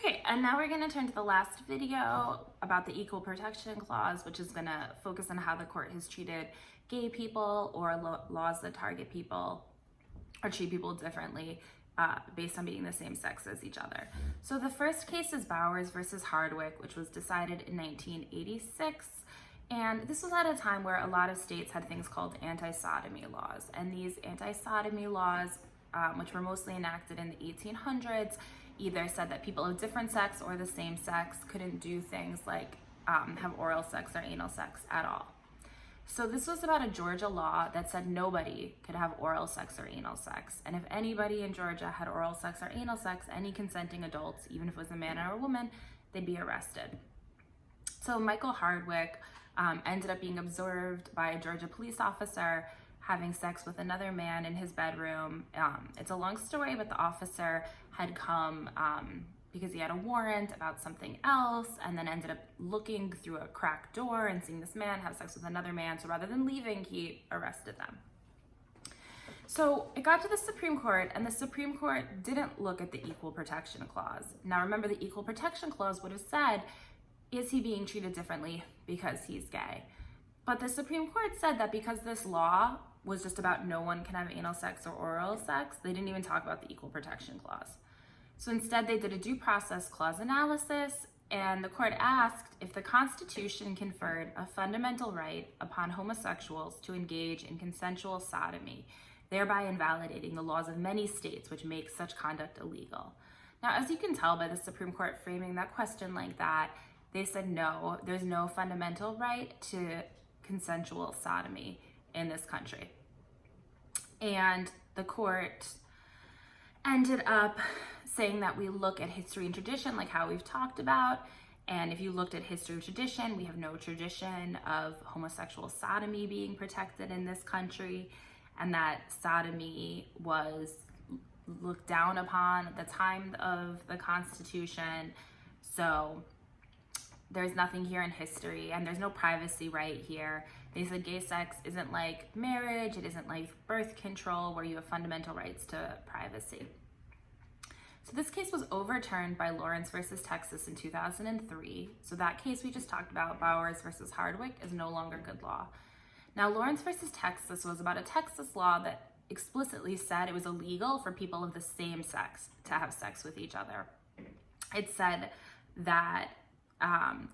Okay, and now we're going to turn to the last video about the Equal Protection Clause, which is going to focus on how the court has treated gay people or laws that target people or treat people differently based on being the same sex as each other. So the first case is Bowers versus Hardwick, which was decided in 1986. And this was at a time where a lot of states had things called anti-sodomy laws. And these anti-sodomy laws, which were mostly enacted in the 1800s, either said that people of different sex or the same sex couldn't do things like have oral sex or anal sex at all. So this was about a Georgia law that said nobody could have oral sex or anal sex. And if anybody in Georgia had oral sex or anal sex, any consenting adults, even if it was a man or a woman, they'd be arrested. So Michael Hardwick ended up being observed by a Georgia police officer having sex with another man in his bedroom. It's a long story, but the officer had come because he had a warrant about something else, and then ended up looking through a cracked door and seeing this man have sex with another man. So rather than leaving, he arrested them. So it got to the Supreme Court, and the Supreme Court didn't look at the Equal Protection Clause. Now remember, the Equal Protection Clause would have said, is he being treated differently because he's gay? But the Supreme Court said that because this law was just about no one can have anal sex or oral sex, they didn't even talk about the Equal Protection Clause. So instead they did a due process clause analysis, and the court asked if the Constitution conferred a fundamental right upon homosexuals to engage in consensual sodomy, thereby invalidating the laws of many states which make such conduct illegal. Now, as you can tell by the Supreme Court framing that question like that, they said no, there's no fundamental right to consensual sodomy in this country. And the court ended up saying that we look at history and tradition, like how we've talked about. And if you looked at history and tradition, we have no tradition of homosexual sodomy being protected in this country, and that sodomy was looked down upon at the time of the Constitution. So there's nothing here in history, and there's no privacy right here. They said gay sex isn't like marriage, it isn't like birth control where you have fundamental rights to privacy. So this case was overturned by Lawrence versus Texas in 2003. So that case we just talked about, Bowers versus Hardwick, is no longer good law. Now, Lawrence versus Texas was about a Texas law that explicitly said it was illegal for people of the same sex to have sex with each other. It said that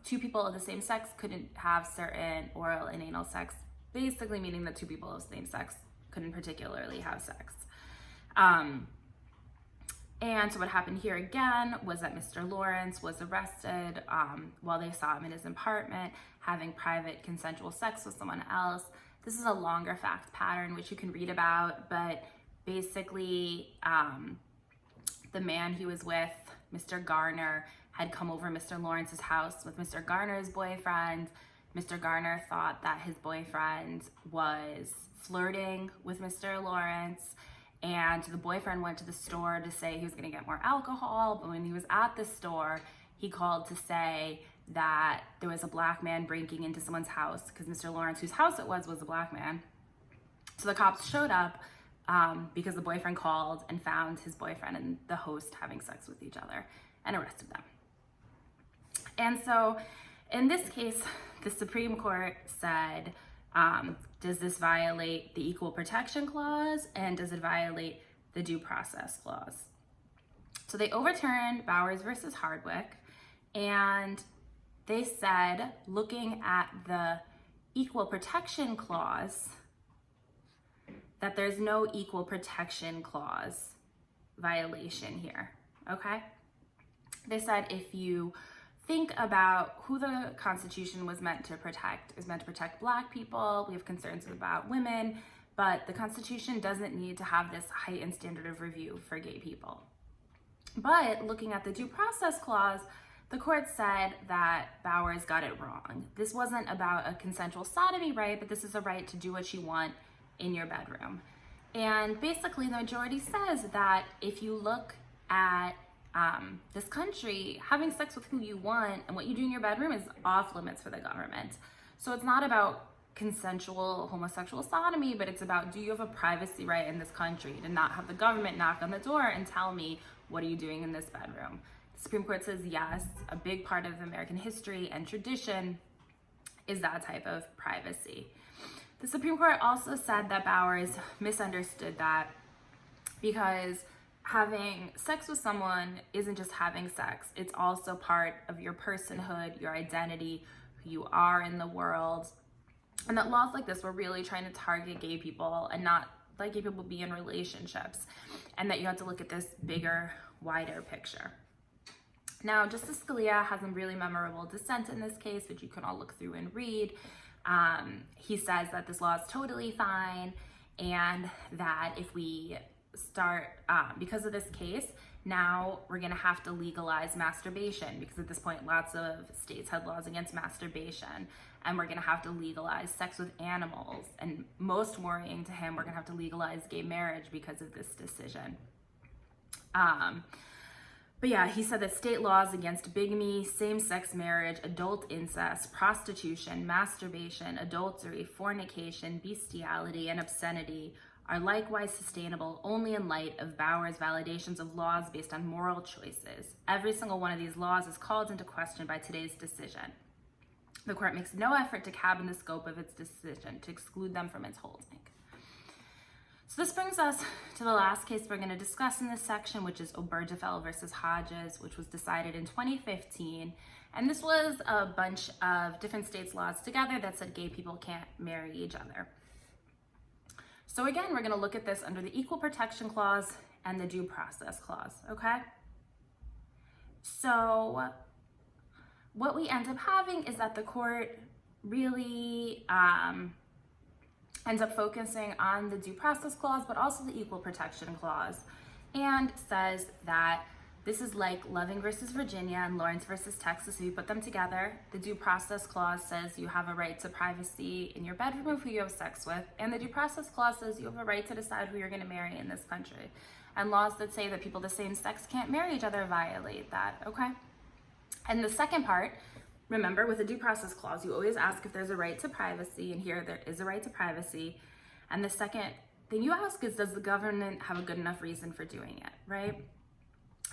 two people of the same sex couldn't have certain oral and anal sex, basically meaning that two people of the same sex couldn't particularly have sex. And so what happened here again was that Mr. Lawrence was arrested while they saw him in his apartment having private consensual sex with someone else. This is a longer fact pattern which you can read about, but basically the man he was with, Mr. Garner, had come over Mr. Lawrence's house with Mr. Garner's boyfriend. Mr. Garner thought that his boyfriend was flirting with Mr. Lawrence, and the boyfriend went to the store to say he was gonna get more alcohol, but when he was at the store, he called to say that there was a black man breaking into someone's house, because Mr. Lawrence, whose house it was a black man. So the cops showed up because the boyfriend called and found his boyfriend and the host having sex with each other and arrested them. And so in this case, the Supreme Court said, does this violate the Equal Protection Clause, and does it violate the Due Process Clause? So they overturned Bowers versus Hardwick, and they said, looking at the Equal Protection Clause, that there's no Equal Protection Clause violation here, okay? They said if you think about who the Constitution was meant to protect, it was meant to protect Black people, we have concerns about women, but the Constitution doesn't need to have this heightened standard of review for gay people. But looking at the Due Process Clause, the court said that Bowers got it wrong. This wasn't about a consensual sodomy right, but this is a right to do what you want in your bedroom. And basically the majority says that if you look at this country, having sex with who you want and what you do in your bedroom is off limits for the government. So it's not about consensual homosexual sodomy, but it's about, do you have a privacy right in this country to not have the government knock on the door and tell me, what are you doing in this bedroom? Supreme Court says yes, a big part of American history and tradition is that type of privacy. The Supreme Court also said that Bowers misunderstood that, because having sex with someone isn't just having sex, it's also part of your personhood, your identity, who you are in the world. And that laws like this were really trying to target gay people and not let gay people be in relationships, and that you have to look at this bigger, wider picture. Now, Justice Scalia has a really memorable dissent in this case, which you can all look through and read. He says that this law is totally fine, and that if we start, because of this case, now we're gonna have to legalize masturbation, because at this point lots of states had laws against masturbation, and we're gonna have to legalize sex with animals, and most worrying to him, we're gonna have to legalize gay marriage because of this decision. But yeah, he said that state laws against bigamy, same-sex marriage, adult incest, prostitution, masturbation, adultery, fornication, bestiality, and obscenity are likewise sustainable only in light of Bowers' validations of laws based on moral choices. Every single one of these laws is called into question by today's decision. The court makes no effort to cabin the scope of its decision, to exclude them from its holding. So this brings us to the last case we're going to discuss in this section, which is Obergefell versus Hodges, which was decided in 2015. And this was a bunch of different states' laws together that said gay people can't marry each other. So again, we're going to look at this under the Equal Protection Clause and the Due Process Clause, okay? So what we end up having is that the court really ends up focusing on the Due Process Clause, but also the Equal Protection Clause, and says that this is like Loving versus Virginia and Lawrence versus Texas. So you put them together. The Due Process Clause says you have a right to privacy in your bedroom of who you have sex with, and the Due Process Clause says you have a right to decide who you're going to marry in this country. And laws that say that people of the same sex can't marry each other violate that, okay? And the second part, remember, with the Due Process Clause, you always ask if there's a right to privacy, and here there is a right to privacy. And the second thing you ask is, does the government have a good enough reason for doing it, right?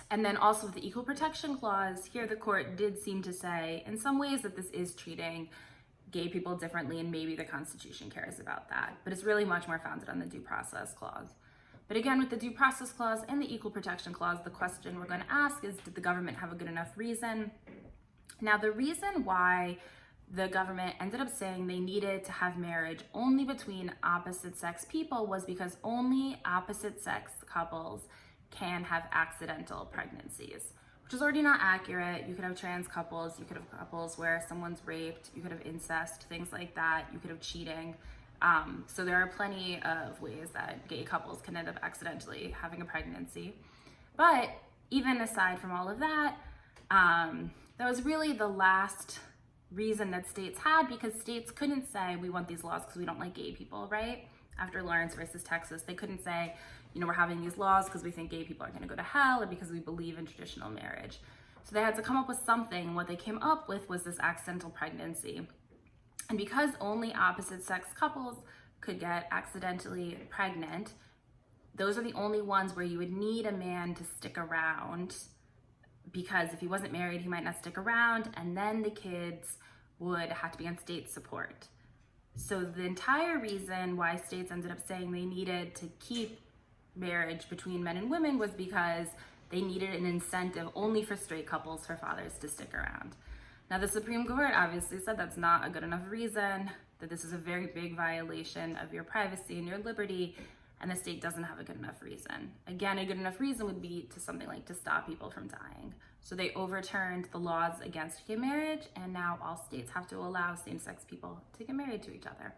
And then also with the Equal Protection Clause, here the court did seem to say in some ways that this is treating gay people differently, and maybe the Constitution cares about that. But it's really much more founded on the Due Process Clause. But again, with the Due Process Clause and the Equal Protection Clause, the question we're going to ask is, did the government have a good enough reason? Now, the reason why the government ended up saying they needed to have marriage only between opposite sex people was because only opposite sex couples can have accidental pregnancies, which is already not accurate. You could have trans couples, you could have couples where someone's raped, you could have incest, things like that, you could have cheating. So there are plenty of ways that gay couples can end up accidentally having a pregnancy. But even aside from all of that, that was really the last reason that states had, because states couldn't say we want these laws because we don't like gay people, right? After Lawrence versus Texas, they couldn't say, you know, we're having these laws because we think gay people are going to go to hell, or because we believe in traditional marriage. So they had to come up with something, and what they came up with was this accidental pregnancy. And because only opposite sex couples could get accidentally pregnant, those are the only ones where you would need a man to stick around, because if he wasn't married, he might not stick around, and then the kids would have to be on state support. So the entire reason why states ended up saying they needed to keep marriage between men and women was because they needed an incentive only for straight couples for fathers to stick around. Now, the Supreme Court obviously said that's not a good enough reason, that this is a very big violation of your privacy and your liberty, and the state doesn't have a good enough reason. Again, a good enough reason would be to something like to stop people from dying. So they overturned the laws against gay marriage, and now all states have to allow same-sex people to get married to each other.